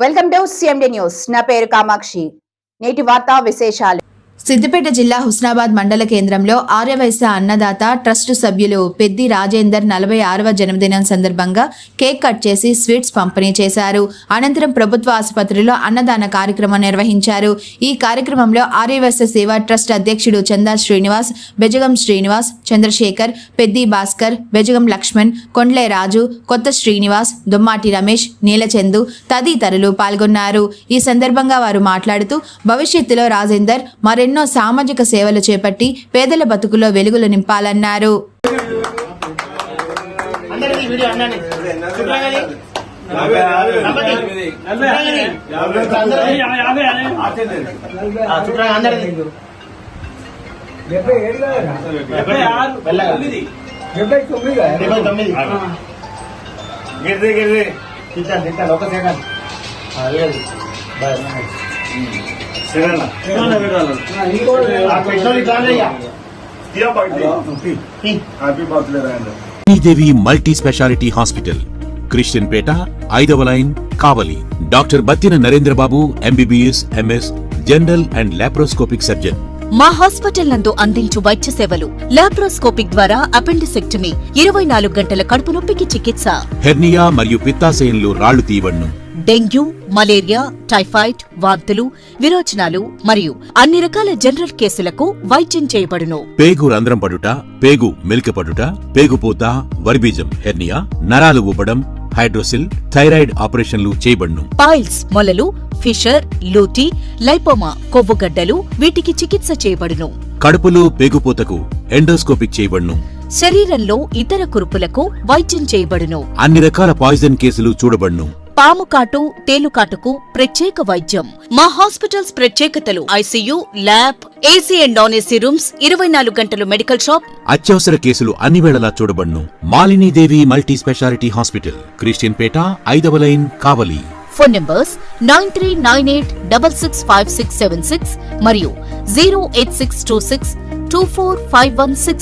Welcome to CMD news. నా పేరు కామాక్షి. నేటి వార్తా విశేషాలు. సిద్దిపేట జిల్లా హుస్నాబాద్ మండల కేంద్రంలో ఆర్యవైశ్య అన్నదాత ట్రస్టు సభ్యులు పెద్ది రాజేందర్ 46వ జన్మదినం సందర్భంగా కేక్ కట్ చేసి స్వీట్స్ పంపిణీ చేశారు. అనంతరం ప్రభుత్వ ఆసుపత్రిలో అన్నదాన కార్యక్రమం నిర్వహించారు. ఈ కార్యక్రమంలో ఆర్యవైశ్య సేవా ట్రస్ట్ అధ్యక్షుడు చందా శ్రీనివాస్, బెజగం శ్రీనివాస్, చంద్రశేఖర్, పెద్ది భాస్కర్, బెజగం లక్ష్మణ్, కొండ్లే రాజు, కొత్త శ్రీనివాస్, దొమ్మాటి రమేష్, నీలచందు తదితరులు పాల్గొన్నారు. ఈ సందర్భంగా వారు మాట్లాడుతూ భవిష్యత్తులో రాజేందర్ మరెన్నో సామాజిక సేవలు చేపట్టి పేదల బతుకులో వెలుగులు నింపాలన్నారు. దేవి మల్టీ స్పెషాలిటీ హాస్పిటల్, క్రిస్టియన్ పేట, 5వ line, Kavali. Doctor Battina Narendra Babu, MBBS, MS, general and laparoscopic surgeon. మా హాస్పిటల్ నందు అందించు వైద్య సేవలు: లాప్రోస్కోపిక్ ద్వారా అపెండిసెక్టమీ, 24 గంటల కడుపు నొప్పికి చికిత్స, హెర్నియా మరియు పిత్తాశయంలో రాళ్లు తీయబడును, డెంగ్యూ, మలేరియా, టైఫాయిడ్, వాంతులు, విరోచనాలు మరియు అన్ని రకాల జనరల్ కేసులకు వైద్యం చేయబడును. పేగు రంధ్రం పడుట, పేగు మెలికపడుట, పేగుపూత, వర్బీజం, హెర్నియా, నరాలు ఊపడం, హైడ్రోసిల్, థైరాయిడ్ ఆపరేషన్లు చేయబడును. పైల్స్, మొలలు, ఫిషర్, లూటీ, లైపోమా, కొవ్వుగడ్డలు వీటికి చికిత్స చేయబడును. కడుపులో పేగుపూతకు ఎండోస్కోపిక్ చేయబడును. శరీరంలో ఇతర కురుపులకు వైద్యం చేయబడును. అన్ని రకాల పాయిజన్ కేసులు చూడబడును. పాము కాటు, తేలుకాటుకు ప్రత్యేక వైద్యం. మా హాస్పిటల్స్ ప్రత్యేకతలు: ICU, lab, AC and non AC rooms, 24 గంటలు మెడికల్ షాప్. అత్యవసర కేసులు అన్ని వేళలా చూడబడును. Malinidevi multi speciality hospital, Christian పేట, 5వ లైన్, కావలి. ఫోన్ నంబర్స్ 9398665676 మరియు 08626245166.